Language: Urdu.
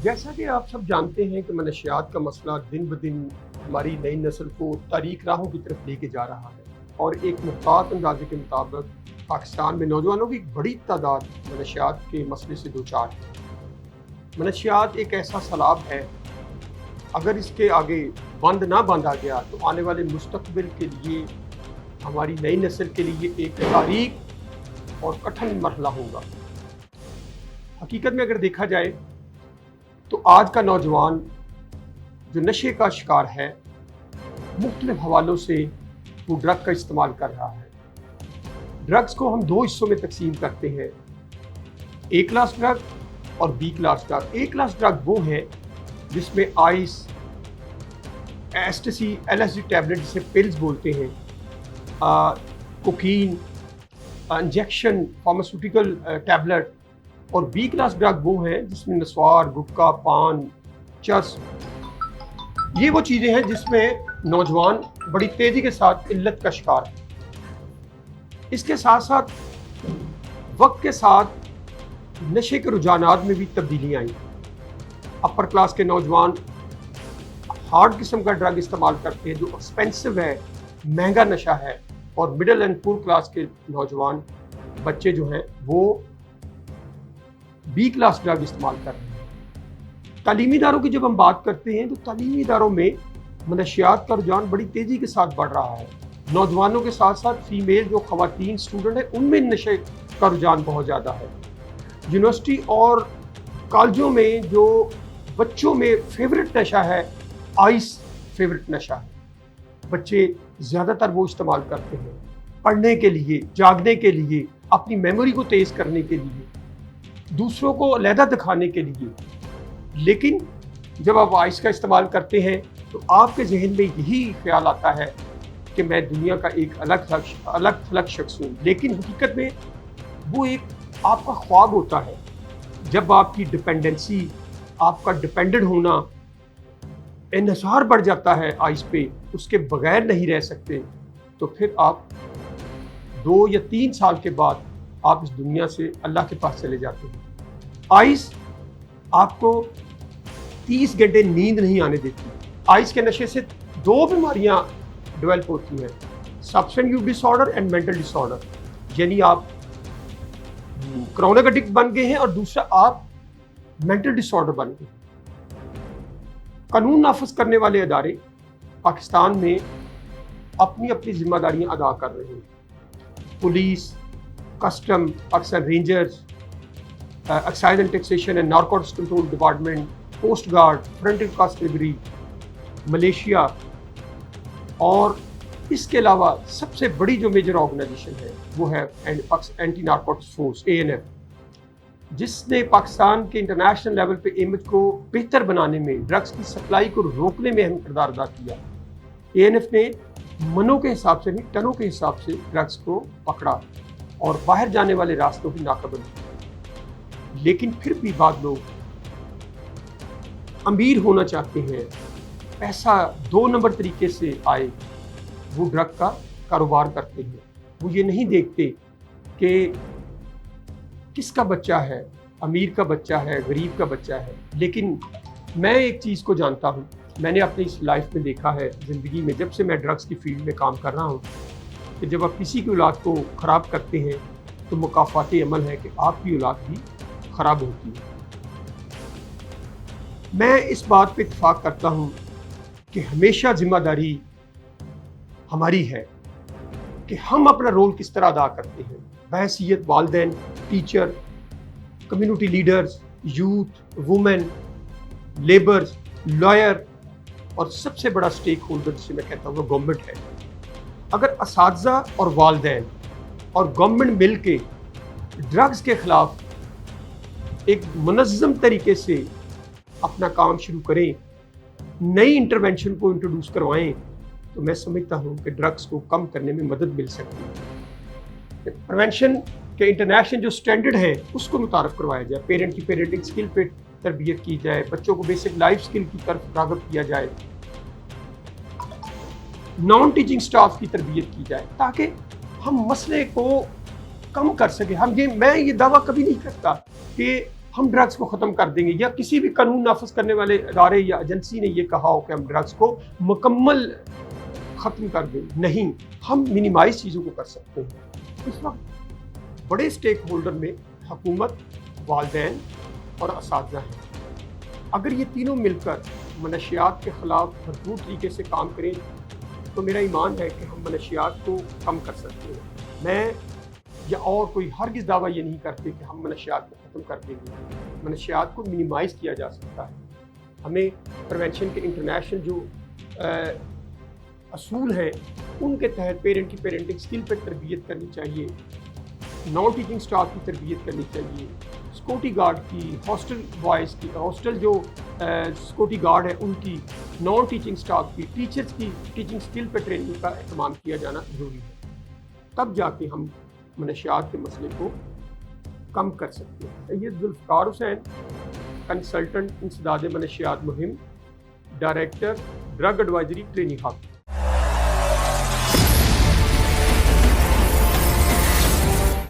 جیسا کہ آپ سب جانتے ہیں کہ منشیات کا مسئلہ دن بدن ہماری نئی نسل کو تاریک راہوں کی طرف لے کے جا رہا ہے، اور ایک محتاط اندازے کے مطابق پاکستان میں نوجوانوں کی ایک بڑی تعداد منشیات کے مسئلے سے دوچار ہے۔ منشیات ایک ایسا سیلاب ہے، اگر اس کے آگے بند نہ باندھا گیا تو آنے والے مستقبل کے لیے ہماری نئی نسل کے لیے ایک تاریک اور کٹھن مرحلہ ہوگا۔ حقیقت میں اگر دیکھا جائے تو آج کا نوجوان جو نشے کا شکار ہے، مختلف حوالوں سے وہ ڈرگ کا استعمال کر رہا ہے۔ ڈرگز کو ہم دو حصوں میں تقسیم کرتے ہیں، اے کلاس ڈرگ اور B class drug. A class drug وہ ہے جس میں ice, ecstasy, L S D tablet جسے پلز بولتے ہیں، کوکین، انجیکشن، فارماسیوٹیکل ٹیبلٹ۔ اور بی کلاس ڈرگ وہ ہے جس میں نسوار، گٹکا، پان، چرس، یہ وہ چیزیں ہیں جس میں نوجوان بڑی تیزی کے ساتھ علت کا شکار ہے۔ اس کے ساتھ ساتھ وقت کے ساتھ نشے کے رجحانات میں بھی تبدیلیاں آئیں۔ اپر کلاس کے نوجوان ہارڈ قسم کا ڈرگ استعمال کرتے ہیں جو ایکسپینسو ہے، مہنگا نشہ ہے، اور مڈل اینڈ پور کلاس کے نوجوان بچے جو ہیں وہ بی کلاس ڈرگ استعمال کر رہے ہیں۔ تعلیمی اداروں کی جب ہم بات کرتے ہیں تو تعلیمی اداروں میں منشیات کا رجحان بڑی تیزی کے ساتھ بڑھ رہا ہے۔ نوجوانوں کے ساتھ ساتھ فیمیل جو خواتین اسٹوڈنٹ ہیں ان میں نشے کا رجحان بہت زیادہ ہے۔ یونیورسٹی اور کالجوں میں جو بچوں میں فیوریٹ نشہ ہے، آئس فیوریٹ نشہ ہے۔ بچے زیادہ تر وہ استعمال کرتے ہیں پڑھنے کے لیے، جاگنے کے لیے، اپنی میموری کو تیز کرنے کے لیے، دوسروں کو علیحدہ دکھانے کے لیے۔ لیکن جب آپ آئس کا استعمال کرتے ہیں تو آپ کے ذہن میں یہی خیال آتا ہے کہ میں دنیا کا ایک الگ تھلگ شخص ہوں، لیکن حقیقت میں وہ ایک آپ کا خواب ہوتا ہے۔ جب آپ کی ڈپینڈنسی، آپ کا ڈپینڈنٹ ہونا انحصار بڑھ جاتا ہے آئس پہ، اس کے بغیر نہیں رہ سکتے، تو پھر آپ 2 یا 3 سال کے بعد آپ اس دنیا سے اللہ کے پاس چلے جاتے ہیں۔ آئس آپ کو 30 گھنٹے نیند نہیں آنے دیتی۔ آئس کے نشے سے 2 بیماریاں ڈیولپ ہوتی ہیں، substance use disorder and mental disorder, یعنی آپ کرونک ایڈکٹ بن گئے ہیں اور دوسرا آپ مینٹل ڈس آرڈر بن گئے ہیں۔ قانون نافذ کرنے والے ادارے پاکستان میں اپنی اپنی ذمہ داریاں ادا کر رہے ہیں۔ Police, custom, Pakistan rangers, excise and taxation and narcotics control department, coast guard, frontier constabulary, militia, اور اس کے علاوہ سب سے بڑی جو میجر آرگنائزیشن ہے وہ ہے اینٹی نارکوٹکس فورس، ANF، جس نے پاکستان کے انٹرنیشنل لیول پہ امیج کو بہتر بنانے میں، ڈرگس کی سپلائی کو روکنے میں اہم کردار ادا کیا۔ ANF نے منوں کے حساب سے نہیں، ٹنوں کے حساب سے ڈرگس کو پکڑا اور باہر جانے والے راستوں کی ناکہ بندی کی۔ لیکن پھر بھی بعض لوگ امیر ہونا چاہتے ہیں، پیسہ 2 نمبر طریقے سے آئے، وہ ڈرگ کا کاروبار کرتے ہیں۔ وہ یہ نہیں دیکھتے کہ کس کا بچہ ہے، امیر کا بچہ ہے، غریب کا بچہ ہے۔ لیکن میں ایک چیز کو جانتا ہوں، میں نے اپنی اس لائف میں دیکھا ہے، زندگی میں جب سے میں ڈرگس کی فیلڈ میں کام کر رہا ہوں، کہ جب آپ کسی کی اولاد کو خراب کرتے ہیں تو مکافات عمل ہے کہ آپ کی اولاد بھی خراب ہوتی ہے۔ میں اس بات پہ اتفاق کرتا ہوں کہ ہمیشہ ذمہ داری ہماری ہے کہ ہم اپنا رول کس طرح ادا کرتے ہیں، بحیثیت والدین، teacher, community leaders, youth, women, labours, lawyer, اور سب سے بڑا سٹیک ہولڈر جسے میں کہتا ہوں وہ گورنمنٹ ہے۔ اگر اساتذہ اور والدین اور گورنمنٹ مل کے ڈرگز کے خلاف ایک منظم طریقے سے اپنا کام شروع کریں، نئی انٹرونشن کو انٹروڈیوس کروائیں، تو میں سمجھتا ہوں کہ ڈرگز کو کم کرنے میں مدد مل سکتی ہے۔ پریونشن کے انٹرنیشنل جو سٹینڈرڈ ہے اس کو متعارف کروایا جائے، پیرنٹ کی پیرنٹنگ سکل پہ تربیت کی جائے، بچوں کو بیسک لائف سکل کی طرف راغب کیا جائے، نان ٹیچنگ سٹاف کی تربیت کی جائے، تاکہ ہم مسئلے کو کم کر سکیں۔ میں یہ دعویٰ کبھی نہیں کرتا کہ ہم ڈرگس کو ختم کر دیں گے، یا کسی بھی قانون نافذ کرنے والے ادارے یا ایجنسی نے یہ کہا ہو کہ ہم ڈرگس کو مکمل ختم کر دیں، نہیں، ہم منیمائز چیزوں کو کر سکتے ہیں۔ اس وقت بڑے سٹیک ہولڈر میں حکومت، والدین اور اساتذہ ہیں۔ اگر یہ تینوں مل کر منشیات کے خلاف بھرپور طریقے سے کام کریں تو میرا ایمان ہے کہ ہم منشیات کو کم کر سکتے ہیں۔ میں یا اور کوئی ہرگز دعویٰ یہ نہیں کرتے کہ ہم منشیات کو ختم کر دیں گے، منشیات کو منیمائز کیا جا سکتا ہے۔ ہمیں پریونشن کے انٹرنیشنل جو اصول ہیں ان کے تحت پیرنٹ کی پیرنٹنگ سکل پہ تربیت کرنی چاہیے، نان ٹیچنگ سٹاف کی تربیت کرنی چاہیے، سیکورٹی گارڈ کی، ہاسٹل بوائز کی، ہاسٹل جو سیکورٹی گارڈ ہیں ان کی، نان ٹیچنگ سٹاف کی، ٹیچرز کی ٹیچنگ سکل پہ ٹریننگ کا اہتمام کیا جانا ضروری ہے، تب جا کے ہم منشیات کے مسئلے کو کم کر سکتے ہیں۔ سید ذوالفقار حسین، کنسلٹنٹ انسداد منشیات مہم، director drug advisory training hub.